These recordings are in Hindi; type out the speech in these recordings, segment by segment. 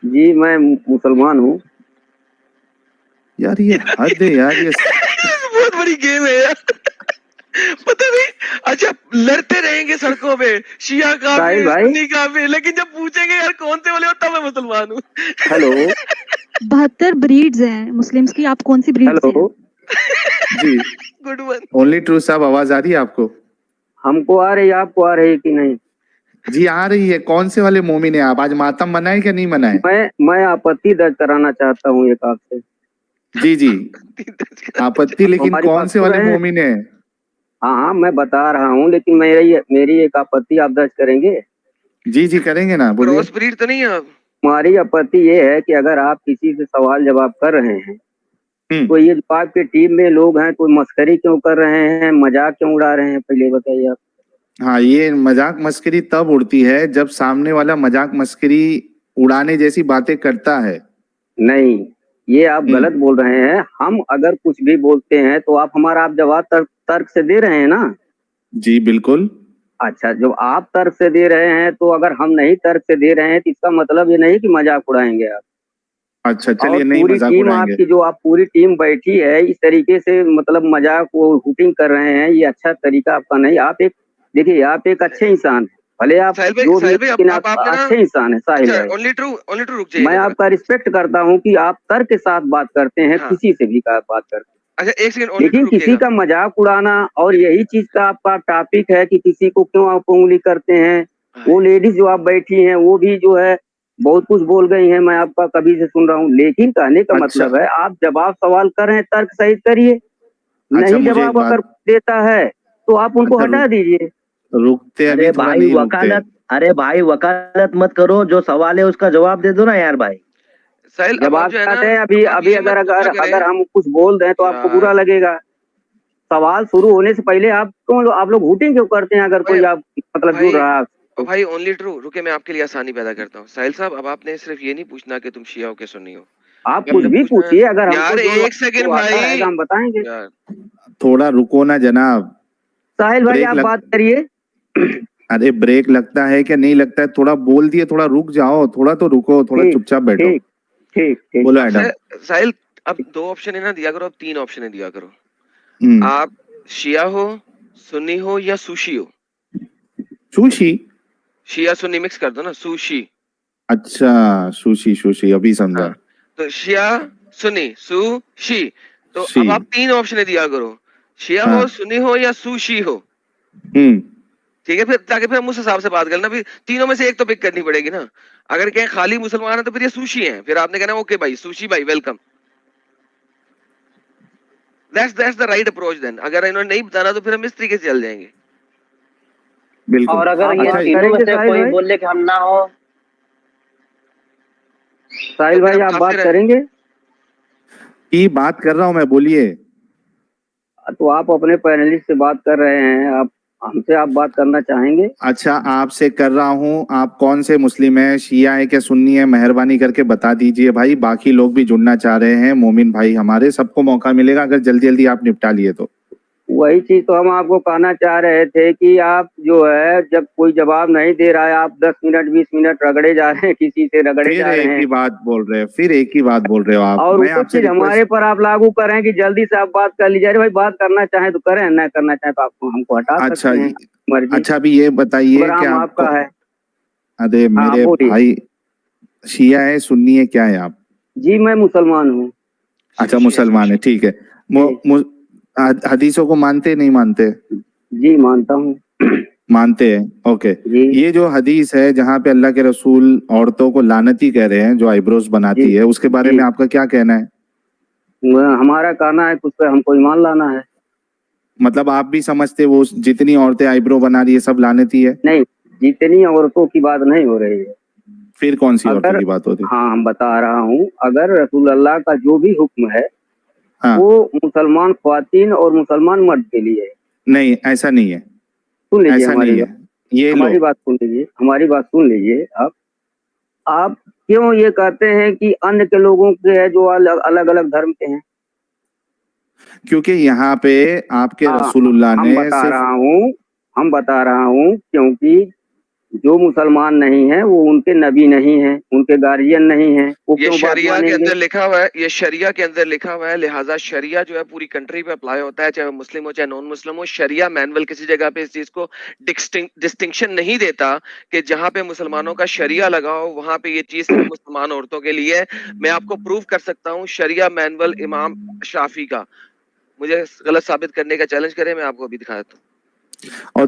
जी मैं मुसलमान हूँ। यार ये हद है यार, ये बहुत बड़ी गेम है यार। पता नहीं, अच्छा लड़ते रहेंगे सड़कों पे, शिया साहिल काफिर भाई, सुन्नी काफिर, लेकिन जब पूछेंगे यार कौन से वाले हो, तब मैं मुसलमान हूँ। हेलो 72 ब्रीड्स हैं मुस्लिम्स की, आप कौन सी ब्रीड से हैं? हेलो। जी गुड वन। ओनली ट्रू साहब, आवाज आ रही है आपको? हमको आ रही है, आपको आ रही है कि नहीं? जी आ रही है। कौन से वाले मोमिन है आप? आज मातम मनाए क्या नहीं मनाए? मैं आपत्ति दर्ज कराना चाहता हूँ एक आपसे। जी जी आपत्ति, लेकिन हमारी कौन बात से सुन वाले रहे हैं? मोमिन है? हाँ हाँ मैं बता रहा हूँ, लेकिन मेरी एक आपत्ति आप दर्ज करेंगे? जी जी करेंगे ना, बोलिए। क्रॉस ब्रीड तो नहीं है आप? हमारी आपत्ति ये है कि अगर आप किसी से सवाल जवाब कर रहे हैं तो ये जो आपके टीम में लोग हैं, कोई मस्करी क्यों कर रहे हैं, मजाक क्यों उड़ा रहे हैं, पहले बताइए आप। हाँ, ये मजाक मस्करी तब उड़ती है जब सामने वाला मजाक मस्करी उड़ाने जैसी बातें करता है। नहीं, ये आप गलत बोल रहे हैं। हम अगर कुछ भी बोलते हैं तो आप जवाब तर्क से दे रहे हैं ना? जी बिल्कुल। अच्छा, जब आप तर्क से दे रहे हैं तो अगर हम नहीं तर्क से दे रहे हैं तो इसका मतलब ये नहीं कि मजाक उड़ाएंगे आप। अच्छा और चलिए, नहीं पूरी मजाक टीम उड़ाएंगे। आपकी, जो आप पूरी टीम बैठी है इस तरीके से, मतलब मजाक वो हुटिंग कर रहे हैं, ये अच्छा तरीका आपका नहीं। आप एक, देखिए आप एक अच्छे इंसान हैं, भले आप साहिल भाई, जो भी, साहिल भाई, लेकिन आप आपने ना, अच्छे इंसान है साहिल अच्छा भाई। ओनली ट्रू रुक जाइए मैं जरा। आपका रिस्पेक्ट करता हूँ कि आप तर्क के साथ बात करते हैं, हाँ। किसी से भी बात करते हैं, अच्छा एक सेकंड, ओनली ट्रू लेकिन किसी रुकिएगा। का मजाक उड़ाना, और यही चीज का आपका टॉपिक है कि किसी को क्यों आप उंगली करते हैं। वो लेडीज जो आप बैठी हैं वो भी जो है बहुत कुछ बोल गई हैं, मैं आपका कभी से सुन रहा हूँ, लेकिन कहने का अच्छा। मतलब है आप जवाब सवाल कर रहे हैं, तर्क सहित करिए। अच्छा नहीं मुझे एक जवाब अगर बात, देता है तो आप उनको अच्छा हटा दीजिए। रुकते अभी अरे थोड़ा भाई नहीं रुकते। वकालत, अरे भाई वकालत मत करो, जो सवाल है उसका जवाब दे दो ना यार भाई। साहिल अब आप जवाब जो है ना, चाहते हैं अभी आप अभी ये अगर मत पूछा अगर करें अगर हम कुछ बोल दें तो आपको बुरा यार। लगेगा। सवाल शुरू होने से पहले आप लोग हुटिंग क्यों करते हैं अगर कोई आप मतलब जुड़ रहा है? भाई ओनली ट्रू रुके, मैं आपके लिए आसानी पैदा करता हूँ। साहिल साहब, अब आपने सिर्फ ये नहीं पूछना कि तुम शिया हो के सुन्नी हो, आप कुछ आपने भी पूछना है पूछिए, अगर हमको यार, जो एक सेकंड जो आता भाई रहेगा हम बताएंगे। यार। थोड़ा रुको ना जनाब। साहिल भाई ब्रेक आप लग बात करिए। अरे ब्रेक लगता है क्या नहीं लगता है? थोड़ा बोल दिए, थोड़ा रुक जाओ, थोड़ा तो रुको, थोड़ा ठीक चुपचाप बैठो। ठीक ठीक ठीक। बोलो एडम। साहिल अब 2 ऑप्शन है ना दिया करो, अब 3 ऑप्शन है दिया करो। हम्म। आप शिया हो, सुन्नी हो या सुशी हो? सुशी? शिया सुन्नी मिक्स कर दो ना, सुशी। अच्छा सुशी, सुशी अभी समझा। हाँ, तो शिया सुन्नी सुशी। तो शी। अब आप 3 ऑप्शन दिया करो, शिया हाँ। हो, सुन्नी हो या सुशी हो। हम्म। ठीक है, फिर ताकि फिर हम उस हिसाब से बात करना, फिर तीनों में से एक तो पिक करनी पड़ेगी ना। अगर कहें खाली मुसलमान है तो फिर ये सुशी है, फिर आपने कहना ओके भाई सुशी भाई welcome. That's the right approach then. अगर इन्होंने नहीं बताना तो फिर हम इस तरीके से चल जाएंगे। बिल्कुल। और अगर ये बात तीनों में करेंगे से साहिल कोई भाई? बोले कि हम ना हो, साहिल तो फिर भाई हम आप कहाँ बात से रहे? करेंगे? की बात कर रहा हूँ मैं, बोलिए। तो आप अपने पैनलिस्ट से बात कर रहे हैं, आप हमसे आप बात करना चाहेंगे? अच्छा आपसे कर रहा हूँ, आप कौन से मुस्लिम है, शिया है क्या सुन्नी है, मेहरबानी करके बता दीजिए भाई। बाकी लोग भी जुड़ना चाह रहे हैं, मोमिन भाई हमारे, सबको मौका मिलेगा अगर जल्दी जल्दी आप निपटा लिए तो। वही चीज तो हम आपको कहना चाह रहे थे कि आप जो है, जब कोई जवाब नहीं दे रहा है, आप 10 मिनट 20 मिनट रगड़े जा रहे हैं, किसी से रगड़े फिर जा रहे एक ही हैं, बात बोल रहे हो, फिर एक ही बात बोल रहे हो आप। और मैं वो आपसे चीज हमारे रिक्वेस्ट, पर आप लागू करें कि जल्दी से आप बात कर लीजिए। अरे भाई बात करना चाहें तो करें, ना करना चाहें तो आपको हमको हटा अच्छा सकते हैं, मर्जी। अच्छा अभी ये बताइए कि प्रोग्राम आपको, आपका है। अरे हाँ मेरे बोलिए। भाई, शिया है सुन्नी है क्या है आप? जी मैं मुसलमान हूँ। अच्छा सुशी है, मुसलमान है, सुशी। ठीक है। हदीसों को मानते नहीं मानते? जी मानता हूँ। मानते हैं, ओके। जी ये जो हदीस है जहाँ पे अल्लाह के रसूल औरतों को लानती कह रहे हैं जो आईब्रोज जी बनाती है, उसके बारे जी। में आपका क्या कहना है? हमारा कहना है कि उस पर हमको ईमान लाना है। मतलब आप भी समझते वो जितनी औरतें आईब्रो बना रही है सब लानती है? नहीं, जितनी औरतों की बात नहीं हो रही है। फिर कौन सी औरतों अगर, की बात होती है? हाँ हम बता रहा हूँ, अगर रसूल अल्लाह का जो भी हुक्म है हाँ। वो मुसलमान ख्वातीन और मुसलमान मर्द के लिए है। नहीं ऐसा नहीं है, सुन लीजिए ऐसा नहीं है। ये लो, हमारी बात सुन लीजिए, हमारी बात सुन लीजिए। आप क्यों ये कहते हैं कि अन्य के लोगों के है जो अलग अलग धर्म के हैं? क्योंकि यहाँ पे आपके हाँ, रसूलुल्लाह हम ने बता सिर्फ, रहा हूँ, हम बता रहा हूँ, क्योंकि जो मुसलमान नहीं है वो उनके नबी नहीं है, उनके गार्जियन नहीं है, वो ये क्यों बात शरिया के मानेंगे? अंदर लिखा हुआ है, ये शरिया के अंदर लिखा हुआ है, लिहाजा शरिया जो है पूरी कंट्री पे अप्लाई होता है, चाहे मुस्लिम हो चाहे नॉन मुस्लिम हो। शरिया मैनुअल किसी जगह पे इस चीज को डिस्टिंक्शन नहीं देता कि जहां पे मुसलमानों का शरिया लगा हो वहां पे ये चीज सिर्फ मुसलमान औरतों के लिए है। मैं आपको प्रूव कर सकता हूँ शरिया मैनुअल इमाम शाफी का, मुझे गलत साबित करने का चैलेंज करें, मैं आपको अभी दिखा देता हूँ। और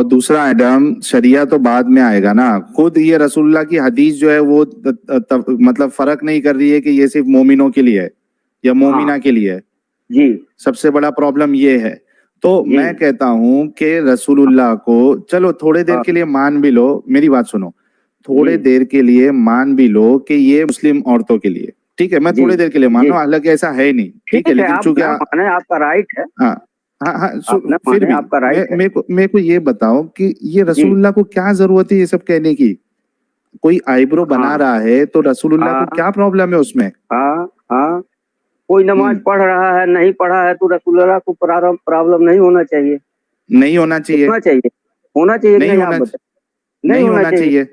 दूसरा एडम, शरिया तो बाद में आएगा ना। खुद ये रसूलुल्लाह की हदीस जो है वो मतलब फर्क नहीं कर रही है कि ये सिर्फ मोमिनों के लिए है या मोमिना के लिए है। जी सबसे बड़ा प्रॉब्लम ये है। तो जी। मैं कहता हूं कि रसूलुल्लाह को चलो थोड़े देर के लिए मान भी लो, मेरी बात सुनो, थोड़े जी। देर के लिए मान भी लो कि ये मुस्लिम औरतों के लिए, ठीक है, मैं जी, थोड़े देर के लिए मान जी। लो, हालांकि ऐसा है नहीं, ठीक है, लेकिन आप चूंकि ना माने, आपका राइट है, हाँ हाँ हाँ आप ना फिर माने, भी आपका राइट है। मेरे को ये बताओ कि ये जी रसूलुल्लाह को क्या जरूरत है ये सब कहने की? कोई आईब्रो बना हाँ रहा है तो रसूलुल्लाह को हाँ क्या प्रॉब्लम है उसमें? हाँ हाँ। कोई नमाज हम्म, पढ़ रहा है, नहीं पढ़ा है, तो रसूलुल्लाह को प्रॉब्लम नहीं होना चाहिए? नहीं होना चाहिए, होना चाहिए, होना चाहिए कि नहीं नहीं, आप होना बताइए। नहीं नहीं होना होना चाहिए। चाहिए।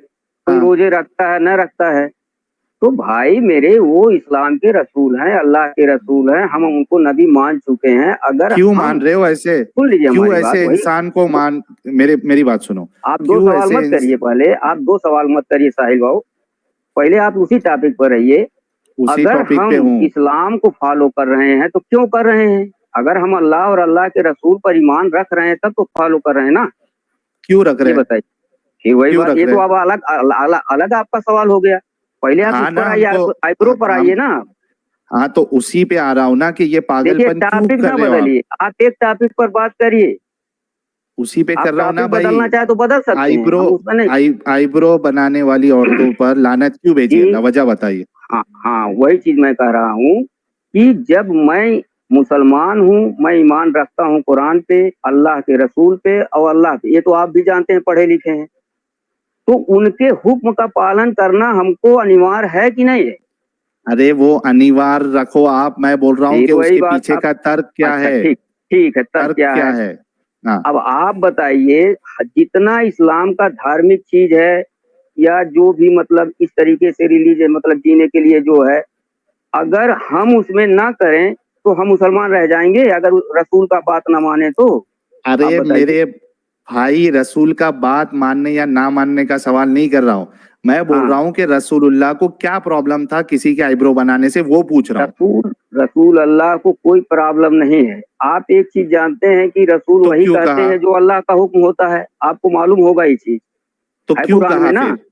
कोई हाँ, रोजे रखता है, न रखता है, तो भाई मेरे वो इस्लाम के रसूल हैं, अल्लाह के रसूल हैं, हम उनको नबी मान चुके हैं। अगर क्यों हम, मान रहे हो ऐसे? सुन लीजिए क्यों हमारी बात, ऐसे वही इंसान को मान, मेरी बात सुनो, आप दो क्यों सवाल ऐसे मत करिए, पहले आप दो सवाल मत करिए साहिल बाबू, पहले आप उसी टॉपिक पर रहिए। उसी अगर टॉपिक पे हम हूँ। इस्लाम को फॉलो कर रहे हैं तो क्यों कर रहे हैं? अगर हम अल्लाह और अल्लाह के रसूल पर ईमान रख रहे हैं तब तो फॉलो कर रहे हैं ना। क्यों रख ये रहे हैं? बताइए। फिर वही क्यों बात, रख ये रहे तो हैं? अब अलग अलग अलग आपका सवाल हो गया। पहले आप हाँ उस ना, पर आइए, हमको आइब्रो पर आइए हम ना। हाँ तो उसी पे आ रहा हूँ ना कि ये देखिए पागलपन क्यों टॉपिक कर ना रहे हो आप? बदलिए, आप एक टॉपिक पर बात करिए। उसी पे आप कर रहा हूँ ना टॉपिक भाई। बदलना चाहे तो बदल सकते हैं, आईब्रो हम उसका नहीं। आईब्रो बनाने वाली औरतों पर लानत क्यों भेजी जी अल्लाह, वजह बताइए। हाँ हाँ, वही चीज मैं कह रहा हूँ कि जब मैं मुसलमान हूँ, मैं ईमान रखता हूँ कुरान पे, अल्लाह के रसूल पे और अल्लाह पे, ये तो आप भी जानते हैं, पढ़े लिखे हैं, तो उनके हुक्म का पालन करना हमको अनिवार्य है कि नहीं है? अरे वो अनिवार्य रखो आप, मैं बोल रहा हूँ फिर कि वही उसके बात पीछे आप, का तर्क क्या अच्छा है? ठीक, ठीक है, तर्क तर्क क्या क्या है? है? हाँ, अब आप बताइए, जितना इस्लाम का धार्मिक चीज है या जो भी मतलब इस तरीके से रिलीजन मतलब जीने के लिए जो है, अगर हम उसमें ना करें तो हम मुसलमान रह जाएंगे, अगर रसूल का बात ना माने तो? आप अरे बताइए। मेरे भाई, रसूल का बात मानने या ना मानने का सवाल नहीं कर रहा हूँ, मैं बोल हाँ, रहा हूँ कि रसूलुल्लाह को क्या प्रॉब्लम था किसी के आईब्रो बनाने से, वो पूछ रहा हूँ। रसूल रसूल अल्लाह को कोई प्रॉब्लम नहीं है। आप एक चीज जानते हैं कि रसूल तो वही क्यों कहते कहा? हैं जो अल्लाह का हुक्म होता है, आपको मालूम होगा ये चीज, तो है क्यों कुरान में कहा ना। फिर?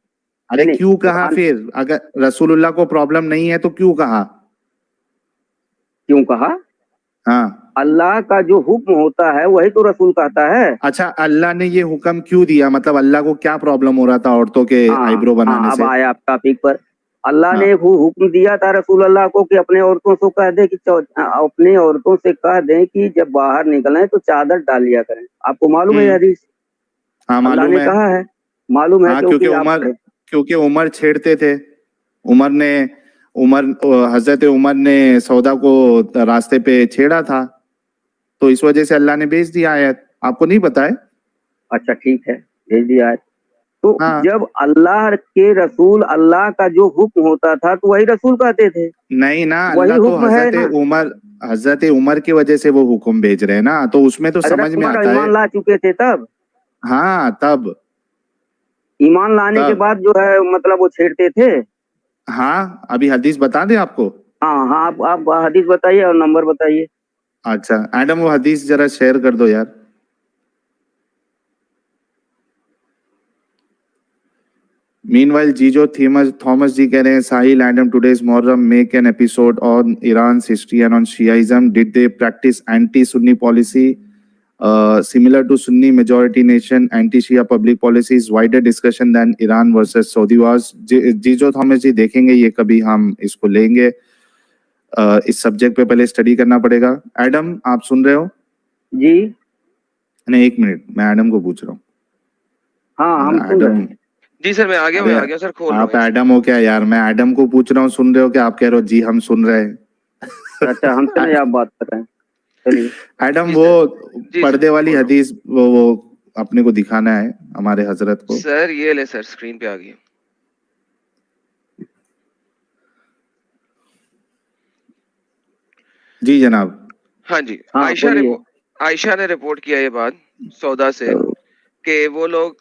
अरे नहीं नहीं, क्यों कहा कुरान, फिर? अगर रसूलुल्लाह को प्रॉब्लम नहीं है तो क्यों कहा? क्यों कहा? हाँ, अल्लाह का जो हुक्म होता है वही तो रसूल कहता है। अच्छा, अल्लाह ने ये हुक्म क्यों दिया? मतलब अल्लाह को क्या प्रॉब्लम हो रहा था औरतों के हाँ आईब्रो बनाने हाँ, अब से? आया आप टॉपिक पर। अल्लाह ने हाँ, एक हुक्म दिया था रसूल अल्लाह को कि अपने औरतों से कह दे कि अपने औरतों से कह दें कि जब बाहर निकलें तो चादर डाल लिया करें। आपको मालूम है ये हदीस? हाँ अल्लाह मालूम ने है। कहा है, मालूम है हाँ, क्योंकि आप, क्योंकि उमर छेड़ते थे। उमर ने उमर हजरत उमर ने सौदा को रास्ते पे छेड़ा था, तो इस वजह से अल्लाह ने भेज दिया आयत। आपको नहीं पता है? अच्छा ठीक है, भेज दिया है। तो हाँ, जब अल्लाह के रसूल, अल्लाह का जो हुक्म होता था तो वही रसूल कहते थे, नहीं ना, वही अल्लाह तो हुक्म है ना। हजरत उमर की वजह से वो हुक्म भेज रहे हैं ना, तो उसमें तो समझ हजरत में उमर आता है। ईमान ला चुके थे तब, हाँ तब, ईमान लाने के तब बाद जो है मतलब वो छेड़ते थे। हाँ, अभी हदीस बता दें आपको? हाँ हाँ, आप हदीस बताइए और नंबर बताइए। अच्छा एडम, वो हदीस जरा शेयर कर दो यार। मीनवाइल जीजो थॉमस जी कह रहे हैं, Sahil Adam today's Muharram make an episode on Iran history and on Shiism, did they practice anti Sunni policy similar to Sunni majority nation anti-Shia public policies, wider discussion than Iran versus Saudi wars? जीजो थॉमस जी देखेंगे ये, कभी हम इसको लेंगे। इस सब्जेक्ट पे पहले स्टडी करना पड़ेगा। एडम आप सुन रहे हो? जी नहीं, एक मिनट, मैं एडम को पूछ रहा हूँ। हाँ, हम सुन रहे एडम, हैं। जी सर, मैं आ अरे गया सर, खोल रहा आप हूँ। एडम हो क्या यार? मैं एडम को पूछ रहा हूँ सुन रहे हो क्या? आप कह रहे हो जी हम सुन रहे हैं। अच्छा, हमसे नहीं आप बात कर रहे हैं, चलिए। एडम जी वो सर, जी सर, पर्दे वाली खोल रहा हूँ। हदीस, वो अपने को दिखाना है हमारे हजरत को। सर ये ले सर, स्क्रीन पे आ गई। जी जनाब। हाँ जी, हाँ, बोलिए। आयशा ने रिपोर्ट किया ये बात सौदा से कि वो लोग,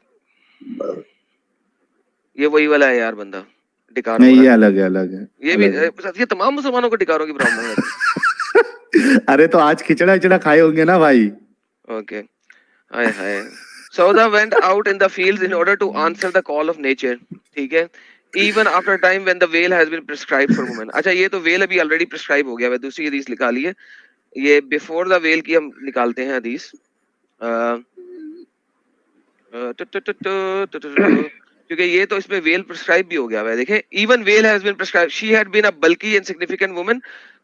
ये वही वाला है यार बंदा, डिकारों नहीं, वाला। ये अलग है, अलग है। ये अलग है। भी, ये तमाम मुसलमानों को डिकारों की प्रॉब्लम है। अरे तो आज खिचड़ा खिचड़ा खाए होंगे ना भाई। Okay, hi hi. Sauda went out in the fields in order to answer the call of nature. ठीक है, even after a time when the veil has been prescribed for women. अच्छा, ये तो वेल अभी ऑलरेडी प्रिस्क्राइब हो गया है, दूसरी हदीस निकाली है। ये बिफोर द वेल की हम निकालते हैं हदीस। क्योंकि ये तो इसमें वेल प्रिस्क्राइब भी हो गया है। देखें, even veil has been prescribed. She had been a bulky and significant woman.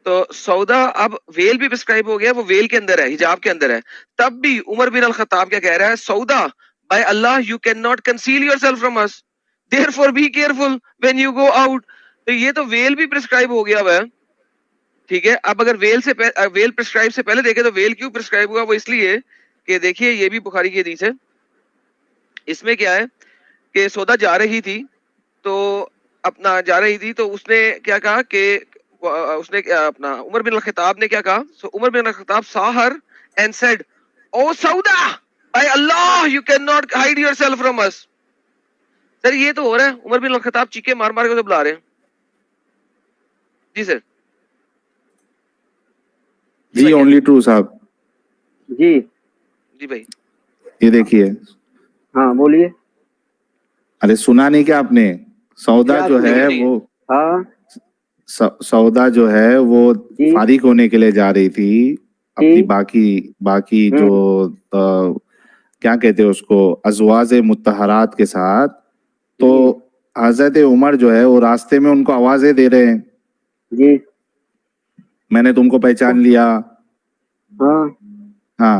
तो सौदा अब वेल भी प्रिस्क्राइब हो गया, वो वेल के अंदर है, हिजाब के अंदर है। तब भी उमर बिन अल खत्ताब क्या कह रहा है, सौदा by Allah you can not conceal yourself from us, therefore be careful when you go out. तो ये तो वेल भी प्रिस्क्राइब हो गया है। ठीक है, अब अगर वेल प्रिस्क्राइब से पहले देखें तो वेल क्यों प्रिस्क्राइब हुआ, वो इसलिए कि देखिए ये भी बुखारी की हदीस है। इसमें क्या है कि सौदा जा रही थी तो उसने क्या कहा कि उसने अपना उमर बिन अल-खत्ताब ने क्या कहा, सो उमर बिन अल-खत्ताब saw her and said, "O Sauda, by Allah you cannot hide yourself from us." Sir ये तो हो रहा है, उमर बिन अल-खत्ताब चीखे मार मार के तो बुला रहे हैं। जी सर। जी ओनली ट्रू साहब। जी भाई, ये देखिए। हाँ बोलिए। अरे सुना नहीं क्या आपने? सौदा क्या जो सुना है नहीं? वो हाँ सौदा जो है वो जी। फारिग होने के लिए जा रही थी अपनी बाकी जो क्या कहते हैं उसको, अज़वाज मुत्तहरात के साथ। तो हजरत उमर जो है वो रास्ते में उनको आवाजें दे रहे हैं, जी। मैंने तुमको पहचान लिया। हाँ,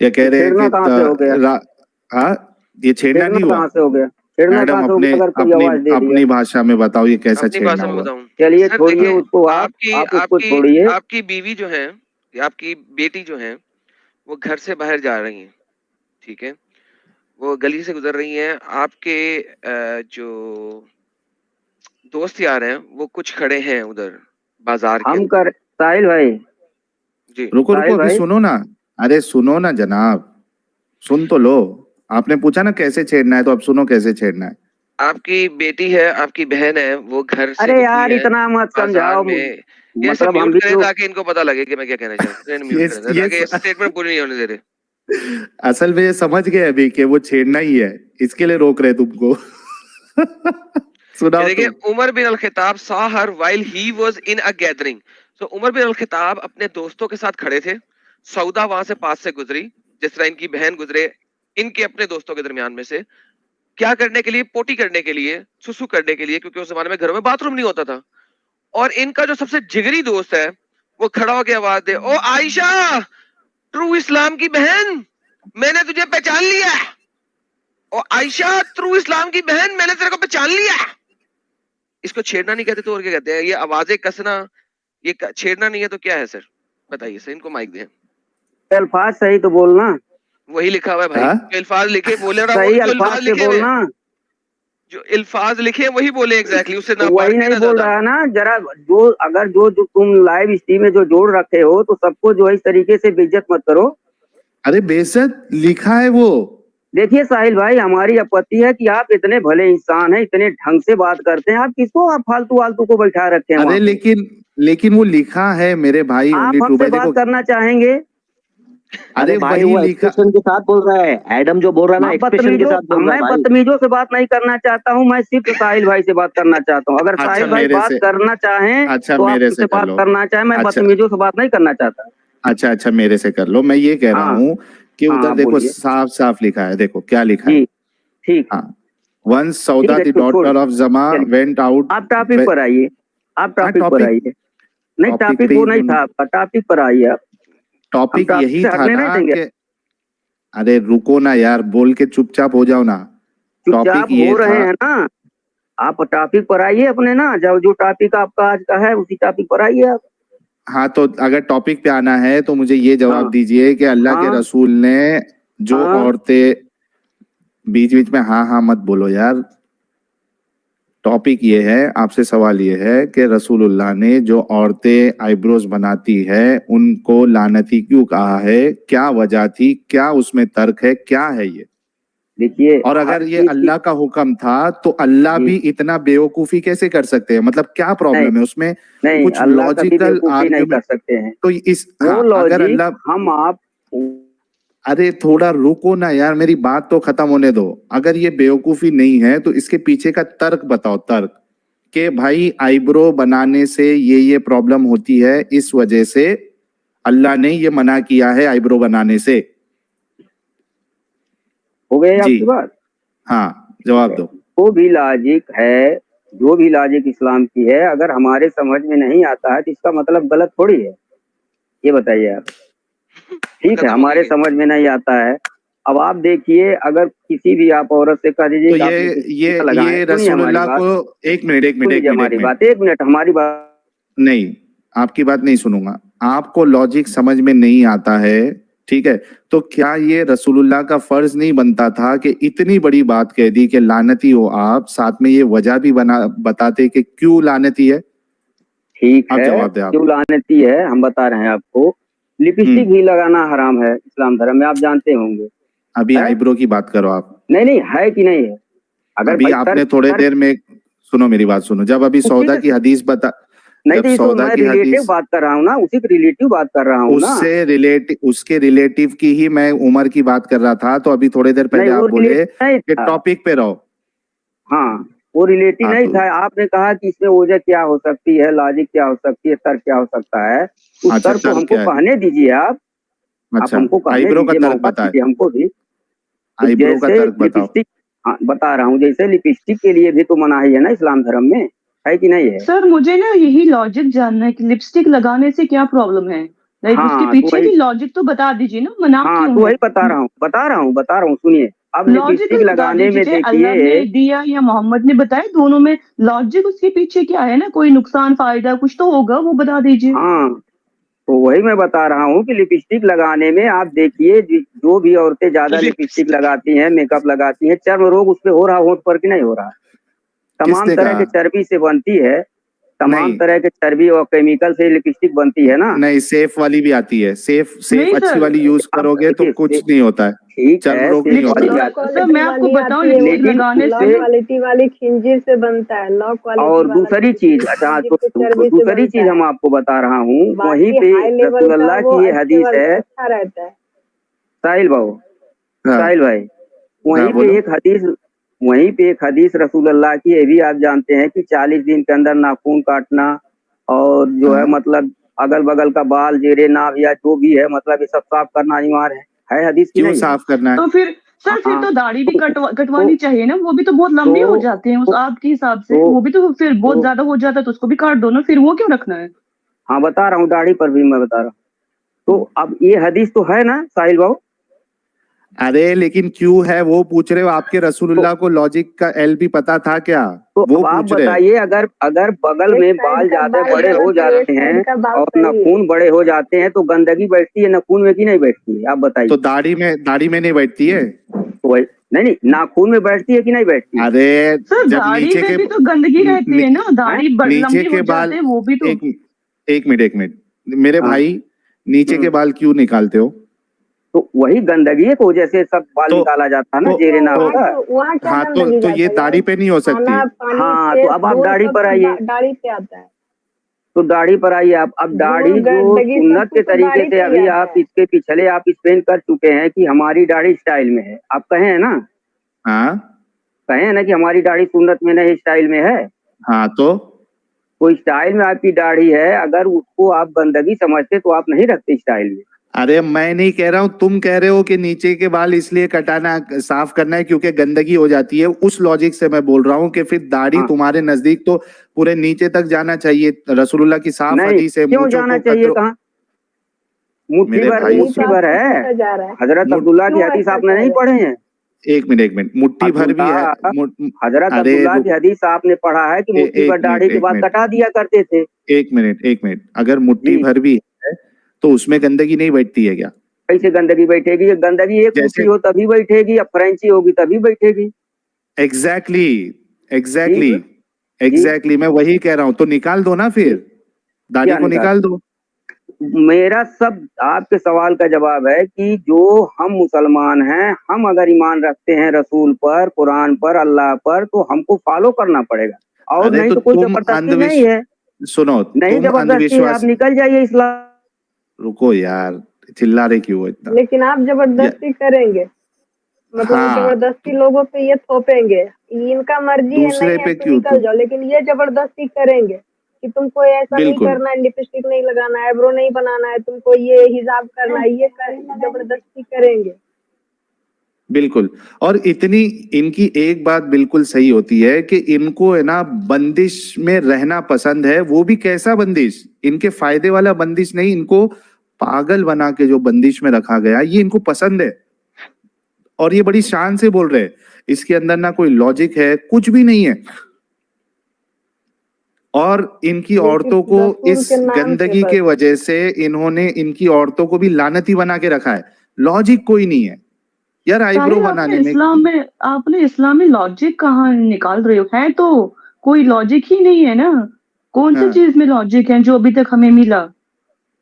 ये कह रहे हैं छेड़ना कहाँ से हो गया? कि हाँ, ये छेड़ना नहीं हुआ। कहाँ से हो गया? छेड़ना मैडम कहाँ से हो गया अगर कोई आवाज दे अपनी दिया? भाषा में बताओ ये कैसा अपनी छेड़ना भाषा में हुआ? बताऊं? चलिए सर छोड़िए देखिए, उसको, आप उसको छोड़िए। आपकी बीवी जो है, आपकी बेटी जो है, वो घर से बाहर जा रही हैं। ठीक है, वो गली से गुजर रही हैं, आपके जो दोस्त यार हैं वो कुछ खड़े हैं उधर बाजार के हम कर साहिल भाई, जी। रुको साहिल अभी भाई। सुनो ना। अरे सुनो ना जनाब, सुन तो लो। आपने पूछा ना कैसे छेड़ना है, तो अब सुनो कैसे छेड़ना है। आपकी बेटी है, आपकी बहन है, वो घर से अरे यार निकली है इतना मत बाजार समझाओ, में। ये सब मतलब हम म्यूट भी करें तो ताकि इनको पता लगे कि मैं क्या कहना चाहता हूँ। म्यूट करें ताकि स्टेटमेंट पूरी नहीं होने दे रहे। असल में ये समझ गए अभी कि वो छेड़ना ही है, इसके लिए रोक रहे तुमको। सुनाओ देखिए, तुम। उमर बिन अल-खत्ताब saw her while he was in a gathering. So Umar बिन अल-खत्ताब अपने दोस्तों के साथ खड़े थे, सौदा वहां से पास से गुजरी, जिस तरह इनकी बहन गुजरे इनके अपने दोस्तों के दरमियान में से। क्या करने के लिए? पोटी करने के लिए, सुसु करने के लिए, क्योंकि उस जमाने में घरों में बाथरूम नहीं होता था। और इनका जो सबसे जिगरी दोस्त है वो खड़ा होकर आवाज दे, ओ आयशा, ट्रू इस्लाम की बहन, मैंने तुझे पहचान लिया। ओ आयशा, ट्रू इस्लाम की बहन, मैंने तेरे को पहचान लिया। इसको छेड़ना नहीं कहते तो और क्या कहते हैं? ये आवाजें कसना, ये छेड़ना नहीं है तो क्या है सर? बताइए सर, इनको माइक दें। अल्फाज सही तो बोलना। वही लिखा हुआ है भाई, हाँ? जो अल्फाज लिखे बोले रहा, सही जो अल्फाज से लिखे हुए हैं, बोलना। जो अल्फाज लिखे वही बोले एग्जैक्टली, उससे ना वही नहीं बोल रहा ना, जरा जो अगर जो तुम लाइव स्ट्रीम में जो जोड़ रखे हो तो सबको जो है इस तरीके से बेइज्जत मत करो। अरे बेइज्जत लिखा है वो। देखिए साहिल भाई, हमारी आपत्ति है कि आप इतने भले इंसान हैं, इतने ढंग से बात करते हैं, आप किसको आप फालतू वालतू को बैठा रखे हैं? अरे लेकिन वो लिखा है मेरे भाई, आप ओनली ट्रू हमसे भाई। बात देखो, करना चाहेंगे? अरे भाई वही वो लिखा। एक्सप्रेशन के साथ बोल रहा है, एडम जो बोल रहा है ना एक्सप्रेशन के साथ बोल रहा है मैं भाई। बदतमीजों से बात नहीं करना चाहता हूँ, मैं सिर्फ साहिल भाई से बात करना चाहता हूँ। अगर अच्छा, साहिल भाई मेरे बात से। करना चाहें अच्छा, तो आप मेरे उससे से कर बात लो। करना चाहें, मैं अच्छा। बदतमीजों से बात नहीं करना चाहता। अच्छा, मेरे से कर लो। मैं ये कह रहा हाँ। हूँ कि हाँ, उधर आप देखो बोलिए। साफ साफ लिखा है, देखो क्या लिखा है। जी ठीक। हाँ, वंस सौदा ठीक है, द डॉटर ऑफ जमा चलिए। Went out. आप टॉपिक पर आइए, आप टॉपिक पर टॉपिक आइए। नहीं, टॉपिक टॉपिक पे वो ही नहीं था आपका, टॉपिक पर आइए आप। टॉपिक हम यही से था हटने नहीं ना देंगे। कि अरे रुको ना यार, बोल के चुपचाप हो जाओ ना। चुपचाप टॉपिक ये हो रहे था। हैं ना, आप टॉपिक पर आइए अपने ना, जो टॉपिक आपका आज का है उसी टॉपिक पर आइए आप। हाँ, तो अगर टॉपिक पे आना है तो मुझे ये जवाब हाँ। दीजिए कि अल्लाह के हाँ। रसूल ने जो हाँ। औरतें बीच बीच में हाँ हाँ मत बोलो यार। टॉपिक ये है, आपसे सवाल ये है कि रसूलुल्लाह ने जो औरतें आईब्रोज बनाती है उनको लानती क्यों कहा है, क्या वजह थी, क्या उसमें तर्क है, क्या है ये? देखिए, और अगर ये अल्लाह का हुक्म था तो अल्लाह भी इतना बेवकूफी कैसे कर सकते हैं? मतलब क्या प्रॉब्लम है उसमें? नहीं, कुछ अल्लाह कभी लॉजिकल बेवकूफी नहीं कर आर्ग्यूमेंट सकते हैं। तो इस वो हाँ, अगर लॉजिक अल्लाह हम आप अरे थोड़ा रुको ना यार, मेरी बात तो खत्म होने दो। अगर ये बेवकूफी नहीं है तो इसके पीछे का तर्क बताओ, तर्क कि भाई आईब्रो बनाने से ये प्रॉब्लम होती है, इस वजह से अल्लाह ने ये मना किया है आईब्रो बनाने से। हो गए जी आपकी बात? हाँ, जवाब दो। वो भी लॉजिक है, जो भी लॉजिक इस्लाम की है, अगर हमारे समझ में नहीं आता है तो इसका मतलब गलत थोड़ी है। ये बताइए आप। ठीक है, हमारे समझ में नहीं आता है। अब आप देखिए, अगर किसी भी आप औरत से कह दीजिए तो कि आप ये लिपस्टिक लगाएं, सुनिए हमारी रसूलुल्लाह बात, को एक मिनट सुनिए हमारी बात, एक मिनट हमारी बात। नहीं, आपकी बात नहीं सुनूंगा। आपको लॉजिक समझ में नहीं आता है, ठीक है, तो क्या ये रसूलुल्लाह का फर्ज नहीं बनता था कि इतनी बड़ी बात कह दी कि लानती हो आप, साथ में ये वजह भी बताते कि क्यों लानती है? ठीक आप है, जवाब दें। आप क्यों लानती है हम बता रहे हैं आपको। लिपस्टिक भी लगाना हराम है इस्लाम धर्म में, आप जानते होंगे। अभी है? आईब्रो की बात करो आप। नहीं, है कि नहीं है? अगर अभी भाई आपने थोड़े देर में, सुनो मेरी बात सुनो, जब अभी सौदा की हदीस बता, नहीं जब तो ये तो सौदा मैं की रिलेटिव हदीस, बात कर रहा हूँ ना, उसी की रिलेटिव बात कर रहा हूँ ना। उसके रिलेटिव की ही मैं उम्र की बात कर रहा था। तो अभी थोड़ी देर पहले नहीं, वो आप बोले रिलेटिव नहीं कि था। टॉपिक पे रहो। हाँ, वो रिलेटिव हाँ नहीं तो था। आपने कहा कि इसमें वजह क्या हो सकती है, लॉजिक क्या हो सकती है, तर्क क्या हो सकता है। उस अच्छा, तर्क को तर्क हमको क्या है? कहने दीजिए आप अच्छा, हमको कहने आईब्रो का दीजिए, तर्क मौका बताए। दीजिए हमको भी। तो आईब्रो का जैसे तर्क बताओ। लिपस्टिक, हाँ बता रहा हूँ, जैसे लिपस्टिक के लिए भी तो मनाही है ना इस्लाम धर्म में, है कि नहीं है? सर मुझे ना यही लॉजिक जानना है कि लिपस्टिक लगाने से क्या प्रॉब्लम है। लाइक उसके हाँ तो पीछे वही, भी लॉजिक तो बता दीजिए ना, मना हाँ क्यों तो है। वही बता रहा हूँ सुनिए। अब लिपस्टिक लॉजिकल बता लगाने में दीजिए, अल्लाह ने देखिए, दिया या मोहम्मद ने बताया, दोनों में लॉजिक उसके पीछे क्या है ना, कोई नुकसान फायदा कुछ तो होगा, वो बता दीजिए। हाँ तो वही मैं बता रहा हूँ कि लिपस्टिक लगाने में आप देखिए, जो भी औरतें ज्यादा लिपस्टिक लगाती हैं, मेकअप लगाती हैं, चर्म रोग उस पे हो रहा, होंठ पर कि नहीं हो रहा। तमाम किसने तरह कहा? के चर्बी से बनती है, तमाम नहीं तरह के चर्बी और केमिकल से लिपस्टिक बनती है ना। नहीं, सेफ वाली भी आती है। सेफ नहीं अच्छी सर, वाली यूज अब करोगे तो कुछ देखिए, नहीं होता है, ठीक चर्म है, रोग नहीं सेफ होता। वाली भी लो आती सर मैं आपको क्वालिटी वाली बताऊं, आती है, लिपस्टिक लेकिन लगाने लो से क्वालिटी वाली खिंजीर से बनता है। लो क्वालिटी और वाला दूसरी चीज, लिपस्टिक अच्छा खिंजीर तो के चर्बी से दूसरी बनता चीज हम है। आपको बता रहा हूँ, वहीं बाकी पे हाई लेवल का रसूलुल्लाह वो की ये हदीस है। अच्छा रहता है। साहिल भाई, हाँ साहिल भाई, हाँ, वहीं पे बोलो। एक हदीस, वहीं पे एक हदीस रसूलुल्लाह की, ये भी आप जानते हैं कि 40 दिन के अंदर नाखून काटना और जो है हाँ मतलब अगल बगल का बाल, जेरे नाव या जो भी है, मतलब ये सब साफ करना अनिवार्य है हदीस की क्यों नहीं है? साफ करना है? तो फिर सर फिर हाँ तो दाढ़ी भी तो कटवानी चाहिए ना, वो भी तो बहुत लंबी हो जाती है उस आपके हिसाब से, वो भी तो फिर बहुत ज्यादा हो जाता है, तो उसको भी काट दो ना, फिर वो क्यों रखना है। हाँ बता रहा हूँ, दाढ़ी पर भी मैं बता रहा हूँ। तो अब ये हदीस तो है ना साहिल भाऊ? अरे लेकिन क्यों है वो पूछ रहे हो? आपके रसूलुल्लाह को लॉजिक का एल भी पता था क्या? तो वो अब आप पूछ रहे हैं। बताइए, अगर अगर बगल एक में साइड बाल का ज्यादा बाल बड़े हो गलत है, एक जाते हैं साइड का बाल और सही है। नाखून बड़े हो जाते हैं तो गंदगी बैठती है नाखून में कि नहीं बैठती है? आप बताइए। तो दाढ़ी में नहीं बैठती है? तो वही, नहीं नाखून में बैठती है कि नहीं बैठती है? अरे सर जब दाढ़ी नीचे पे के भी तो गंदगी रहती है ना, दाढ़ी नीचे लंबी हो के जाते बाल, हैं वो भी तो। एक मिनट मेरे हाँ भाई, नीचे के बाल क्यों निकालते हो? तो वही गंदगी की वजह से सब बाल तो निकाला जाता है ना, तो जेरे नाव तो का। वहाँ क्या हाँ गंदगी तो ये जाता है दाढ़ी यार? पे नहीं हो सकती। खाना पानी हाँ से तो अब आप धूल दाढ़ी सब पर तो आइए, दाढ़ी पे आता है। तो दाढ़ी पर आइए आप। अब दाढ़ी धूल जो गंदगी सब सुन्नत के कुछ तो तरीके दाढ़ी से पे ही अभी आता आप है। इसके पिछले आप एक्सप्लेन कर चुके हैं कि हमारी दाढ़ी स्टाइल में है, आप कहे हैं ना, हाँ कहे हैं ना कि हमारी दाढ़ी सुन्नत में नहीं स्टाइल में है। हाँ तो स्टाइल में आपकी दाढ़ी है, अगर उसको आप गंदगी समझते तो आप नहीं रखते स्टाइल में। अरे मैं नहीं कह रहा हूँ, तुम कह रहे हो कि नीचे के बाल इसलिए कटाना, साफ करना है क्योंकि गंदगी हो जाती है। उस लॉजिक से मैं बोल रहा हूँ कि फिर दाढ़ी हाँ। तुम्हारे नजदीक तो पूरे नीचे तक जाना चाहिए। रसूलुल्लाह की साफ नहीं, हदीस है, क्यों मूंछों जाना को चाहिए? कतरो। कहाँ? मुट्ठी मेरे भर, भाई मुट्ठी भर है। जा रहा है। हजरत मुठ- अब्दुल्ला की क्यों हदीस ऐसा आपने नहीं कह पढ़े हैं? एक मिनट, मुट्ठी भर भी है। हजरत अरे अब्दुल्ला की हदीस आपने पढ़ा है कि मुट्ठी भर दाढ़ी के बाद कटा दिया करते थे। एक मिनट, अगर मुट्ठी जी भर भी है तो उसमें गंदगी नहीं बैठती है क्या? कैसे गंदगी बैठेगी? ये गंदगी एक जैसे- कुर्सी हो तभी बैठेगी, या फ्रेंची होगी तभी बैठेगी। एग्जैक्टली मैं वही कह रहा हूँ, तो निकाल दो ना फिर, दाढ़ी क्या को निकाल दो। मेरा सब आपके सवाल का जवाब है कि जो हम मुसलमान हैं, हम अगर ईमान रखते हैं रसूल पर, कुरान पर, अल्लाह पर, तो हमको फॉलो करना पड़ेगा, और अरे नहीं तो तो कोई तुम जबरदस्ती नहीं है, सुनो, नहीं तुम जबरदस्ती है, अंधविश्वास, आप निकल जाइए इस्लाम। रुको यार, चिल्ला रहे क्यों हो इतना? लेकिन आप जबरदस्ती करेंगे, मतलब हाँ, जबरदस्ती लोगों पे ये थोपेंगे, इनका मर्जी है दूसरे नहीं है पे तो क्यों निकल तुम? जाओ, लेकिन ये जबरदस्ती करेंगे कि तुमको ऐसा नहीं बिल्कुल। करना है, लिपस्टिक नहीं लगाना है, आईब्रो नहीं बनाना है, तुमको ये हिजाब करना है, ये जबरदस्ती करेंगे। बिल्कुल। और इतनी इनकी एक बात बिल्कुल सही होती है कि इनको है ना बंदिश में रहना पसंद है, वो भी कैसा बंदिश, इनके फायदे वाला बंदिश नहीं, इनको पागल बना के जो बंदिश में रखा गया ये इनको पसंद है, और ये बड़ी शान से बोल रहे हैं। इसके अंदर ना कोई लॉजिक है, कुछ भी नहीं है, और इनकी औरतों को रसूल इस के नाम से गंदगी बस। के वजह से इन्होंने इनकी औरतों को भी लानती बना के रखा है। लॉजिक कोई नहीं है यार, आईब्रो साहिल, बनाने में। आपने इस्लाम में लॉजिक कहाँ निकाल रहे हो? है तो कोई लॉजिक ही नहीं है ना। कौन सी हाँ, चीज में लॉजिक है जो अभी तक हमें मिला?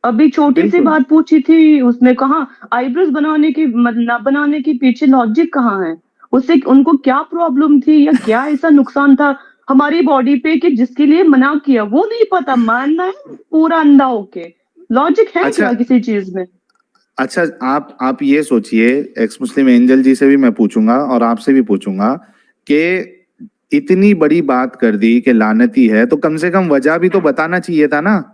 अभी छोटी सी बिल्कुल। बात पूछी थी, उसमें कहाँ आईब्रोज बनाने की न बनाने के पीछे लॉजिक कहाँ है? उससे उनको क्या प्रॉब्लम थी या क्या ऐसा नुकसान था हमारी बॉडी पे कि जिसके लिए मना किया, वो नहीं पता, मानना है पूरा अंधा होके। लॉजिक है अच्छा, क्या किसी चीज में? अच्छा, आप ये सोचिए, एक्स मुस्लिम एंजल जी से भी मैं पूछूंगा और आपसे भी पूछूंगा कि इतनी बड़ी बात कर दी कि लानती है, तो कम से कम वजह भी तो बताना चाहिए था ना,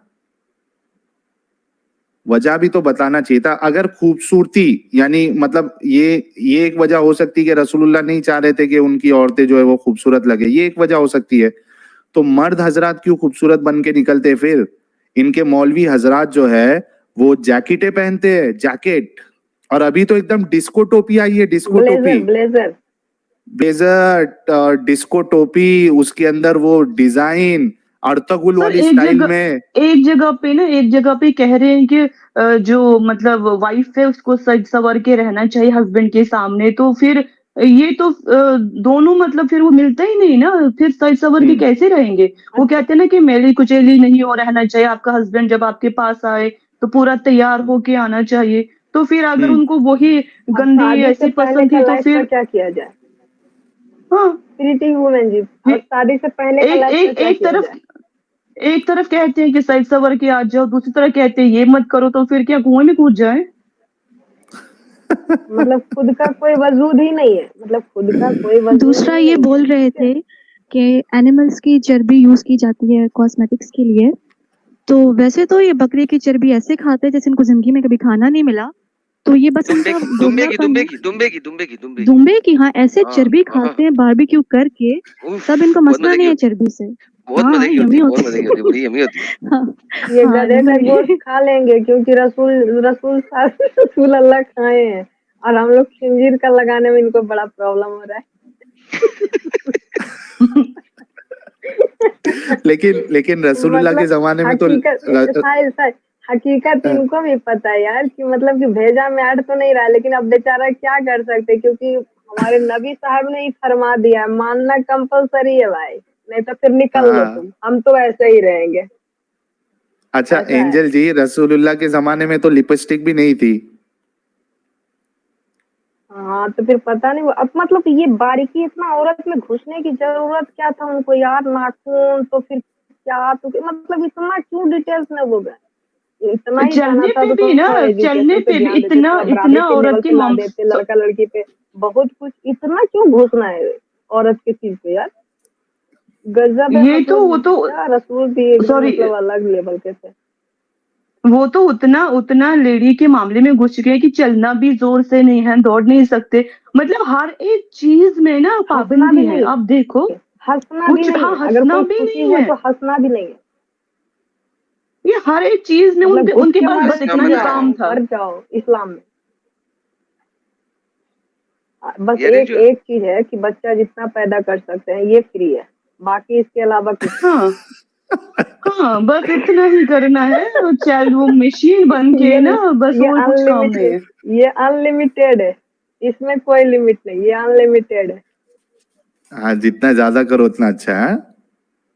वजह भी तो बताना चाहिए था। अगर खूबसूरती, यानी मतलब ये एक वजह हो सकती है कि रसूलुल्लाह नहीं चाह रहे थे कि उनकी औरतें जो है वो खूबसूरत लगे, ये एक वजह हो सकती है। तो मर्द हजरात क्यों खूबसूरत बन के निकलते? फिर इनके मौलवी हजरात जो है वो जैकेटें पहनते हैं, जैकेट, और अभी तो एकदम डिस्को टोपी आई है, डिस्को टोपी, ब्लेजर ब्लेजर, डिस्को टोपी, उसके अंदर वो डिजाइन अर्तगुल सर, वाली स्टाइल में। एक जगह पे कह रहे हैं कि जो मतलब वाइफ है उसको सज सवर के रहना चाहिए हस्बैंड के सामने, तो फिर ये तो दोनों मतलब फिर वो मिलता ही नहीं ना, फिर सज सवर के कैसे रहेंगे? वो कहते हैं ना कि मेली कुचेली नहीं हो रहना चाहिए, आपका हस्बैंड जब आपके पास आए तो पूरा तैयार होके आना चाहिए। तो फिर अगर उनको वही गंदी शादी से ऐसी पहले पसंद का थी तो लाइफ का फिर क्या किया जाए? हाँ, प्रीति वुमेन जी, और शादी से पहले का लाइफ का क्या एक किया तरफ जाए? एक तरफ कहते हैं कि सज सवर के आ जाओ, दूसरी तरफ कहते हैं ये मत करो, तो फिर क्या कुएं में कूद जाए? मतलब खुद का कोई वजूद ही नहीं है, मतलब खुद का कोई वजूद दूसरा ही ये नहीं बोल है। रहे थे कि एनिमल्स की चर्बी यूज की जाती है कॉस्मेटिक्स के लिए, तो वैसे तो ये बकरी की चर्बी ऐसे खाते हैं जैसे इनको जिंदगी में कभी खाना नहीं मिला, तो ये बस इनका भोगनापन है। दुम्बे की, हाँ, ऐसे हाँ, चर्बी हाँ, खाते हैं बारबेक्यू करके, उफ, तब इनको बहुत मसला मजे की नहीं है होती चर्बी से। बहुत हाँ, मजे की होती यम्मी है, बहुत होती मजे की होती है, बड़ी यम्मी होती है। हाँ, ये हाँ, गधे का यम्मी। गोश्त खा लेंगे क्योंकि रसूल अल्लाह खाए हैं, और हम लोग खिंजीर का लगाने में इनको बड़ा प्रॉब्लम हो रहा है। लेकिन रसूलुल्लाह के मतलब जमाने में तो हकीकत इनको भी पता है यार कि मतलब कि भेजा में अड़ तो नहीं रहा, लेकिन अब बेचारा क्या कर सकते, क्योंकि हमारे नबी साहब ने ही फरमा दिया, मानना कंपलसरी है भाई, नहीं तो फिर निकल लो तुम, हम तो ऐसे ही रहेंगे। अच्छा ऐसा है। एंजल जी, रसूलुल्लाह के जमाने में तो लिपस्टिक भी नहीं थी। हाँ तो फिर पता नहीं, अब मतलब ये बारीकी इतना औरत में घुसने की जरूरत क्या था उनको यार? नाखून तो फिर क्या, तो मतलब इतना क्यों डिटेल्स में वो गए? इतना ही जाना चलने था पे तो भी ना, थोड़ा चलने एजुकेशन पे पे भी ध्यान देते, इतना थोड़ा बराबरी इतना के औरत लेवल के पे ला मामले देते, लड़का लड़की पे बहुत कुछ, इतना क्यों घुसना है औरत की चीज पे यार? गजब है। ये तो वो मतलब तो क्या रसूल भी एकदम सॉरी, मतलब अलग लेवल के थे। वो तो उतना उतना लेडी के मामले में घुस चुके हैं कि चलना भी जोर से नहीं है, दौड़ नहीं सकते, मतलब हर एक चीज में ना हंसना पाबंदी भी है। नहीं अब देखो है, हंसना भी कुछ, नहीं हाँ, है, अगर हंसना कोई भी खुशी नहीं है है, तो हंसना भी नहीं है। ये हर एक चीज में मतलब घुस उनके के पास बस इतना ही काम था। मर जाओ इस्लाम में। बस ये जो एक चीज है कि बच्चा जितना पैदा कर सकते हैं ये फ्री है, बाकी इसके अलावा कुछ हाँ हाँ बस इतना ही करना है, चाहे वो मशीन बन के ना, बस ये और कुछ काम नहीं है। ये अनलिमिटेड है, इसमें कोई लिमिट नहीं, ये अनलिमिटेड है। हाँ, जितना ज्यादा करो उतना अच्छा है।